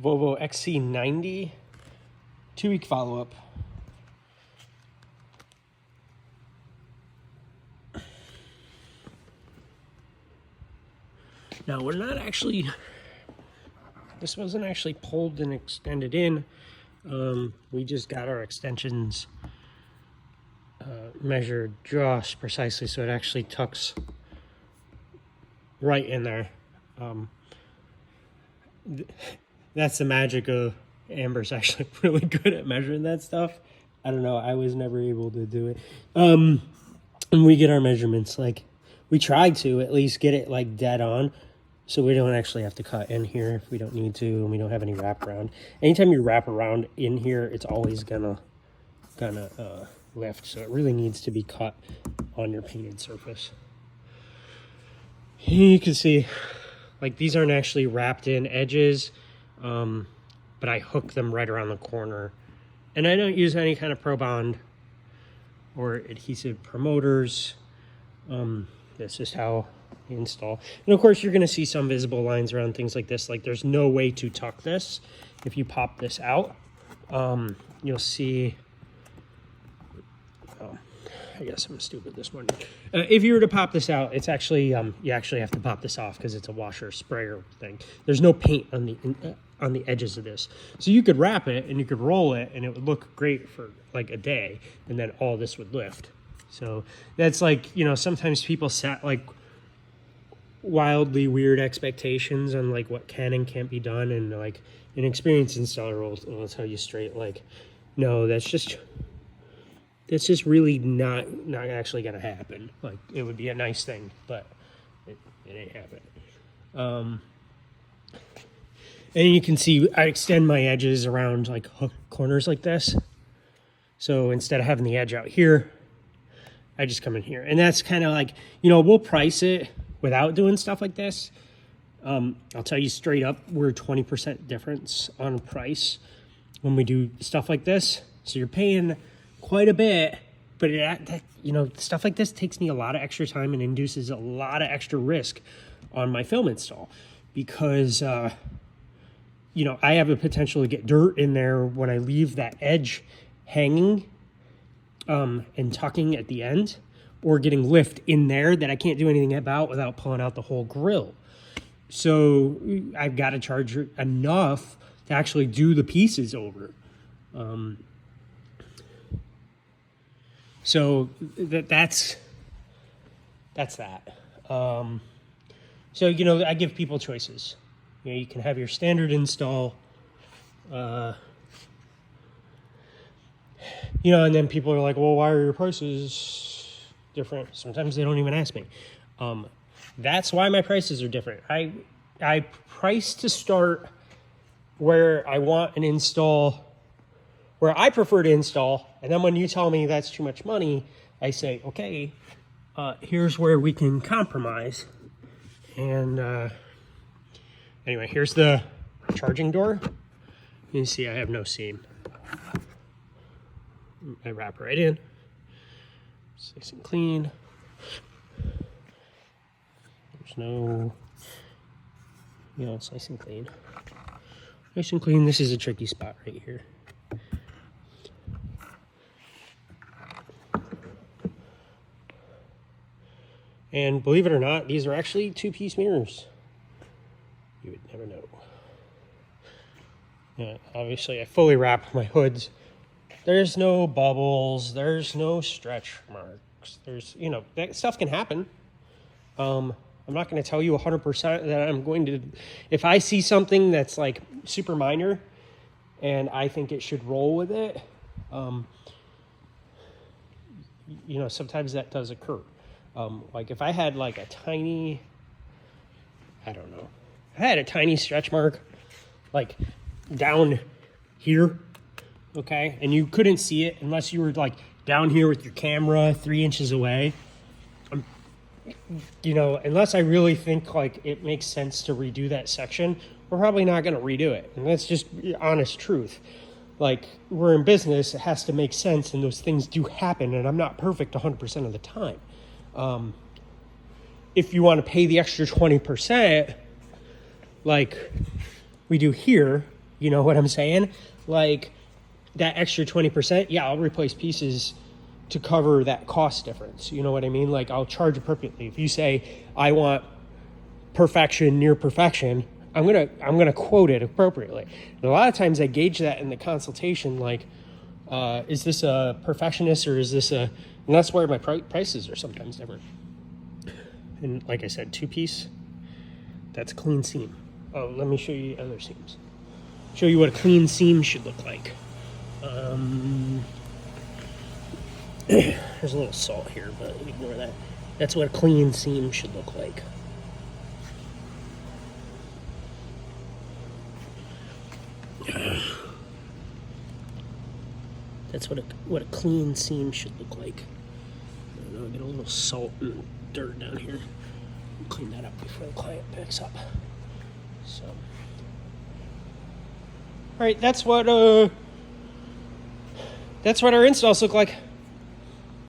Volvo XC90, 2-week follow-up. Now we're not actually, this wasn't actually pulled and extended in. We just got our extensions measured just precisely so it actually tucks right in there. That's the magic of Amber's actually really good at measuring that stuff. I don't know, I was never able to do it. And we get our measurements, like we tried to at least get it like dead on, so we don't actually have to cut in here if we don't need to, and we don't have any wraparound. Anytime you wrap around in here, it's always gonna lift, so it really needs to be cut on your painted surface. You can see, like, these aren't actually wrapped in edges, but I hook them right around the corner. And I don't use any kind of Pro Bond or adhesive promoters. That's just how you install. And of course, you're gonna see some visible lines around things like this. Like, there's no way to tuck this. If you pop this out, you'll see, I guess I'm stupid this morning. If you were to pop this out, it's actually, you actually have to pop this off because it's a washer sprayer thing. There's no paint on the edges of this. So you could wrap it and you could roll it and it would look great for like a day, and then all this would lift. So that's like, you know, sometimes people set like wildly weird expectations on like what can and can't be done, and like an experienced installer will tell you straight, like, no, that's just really not actually gonna happen. Like, it would be a nice thing, but it ain't happening. And you can see I extend my edges around like hook corners like this. So instead of having the edge out here, I just come in here. And that's kind of like, you know, we'll price it without doing stuff like this. I'll tell you straight up, we're 20% difference on price when we do stuff like this. So you're paying quite a bit, but you know, stuff like this takes me a lot of extra time and induces a lot of extra risk on my film install, because you know, I have a potential to get dirt in there when I leave that edge hanging and tucking at the end, or getting lift in there that I can't do anything about without pulling out the whole grill. So I've got to charge enough to actually do the pieces over. So that's that. So, you know, I give people choices. You know, you can have your standard install, you know, and then people are like, well, why are your prices different? Sometimes they don't even ask me. That's why my prices are different. I price to start where I want an install, where I prefer to install, and then when you tell me that's too much money, I say, okay, here's where we can compromise. And anyway, here's the charging door. You can see I have no seam. I wrap right in. It's nice and clean. There's no, you know, it's nice and clean. Nice and clean. This is a tricky spot right here. And believe it or not, these are actually 2-piece mirrors. You would never know. Yeah, obviously, I fully wrap my hoods. There's no bubbles. There's no stretch marks. There's, you know, that stuff can happen. I'm not going to tell you 100% that I'm going to. If I see something that's like super minor and I think it should roll with it, you know, sometimes that does occur. Like if I had like a tiny, I don't know, I had a tiny stretch mark like down here, okay, and you couldn't see it unless you were like down here with your camera 3 inches away. You know, unless I really think like it makes sense to redo that section, we're probably not going to redo it. And that's just honest truth. Like, we're in business, it has to make sense, and those things do happen, and I'm not perfect 100% of the time. If you want to pay the extra 20%, like we do here, You know what I'm saying? Like that extra 20%, yeah, I'll replace pieces to cover that cost difference. You know what I mean? Like I'll charge appropriately. If you say I want perfection, near perfection, I'm gonna quote it appropriately. And a lot of times I gauge that in the consultation, like, is this a perfectionist or is this a, and that's where my prices are sometimes different. And like I said, 2-piece, that's clean seam. Oh, let me show you other seams. Show you what a clean seam should look like. There's a little salt here, but ignore that. That's what a clean seam should look like. That's what a clean seam should look like. I don't know, I get a little salt and dirt down here. Clean that up before the client picks up. So, all right, that's what our installs look like.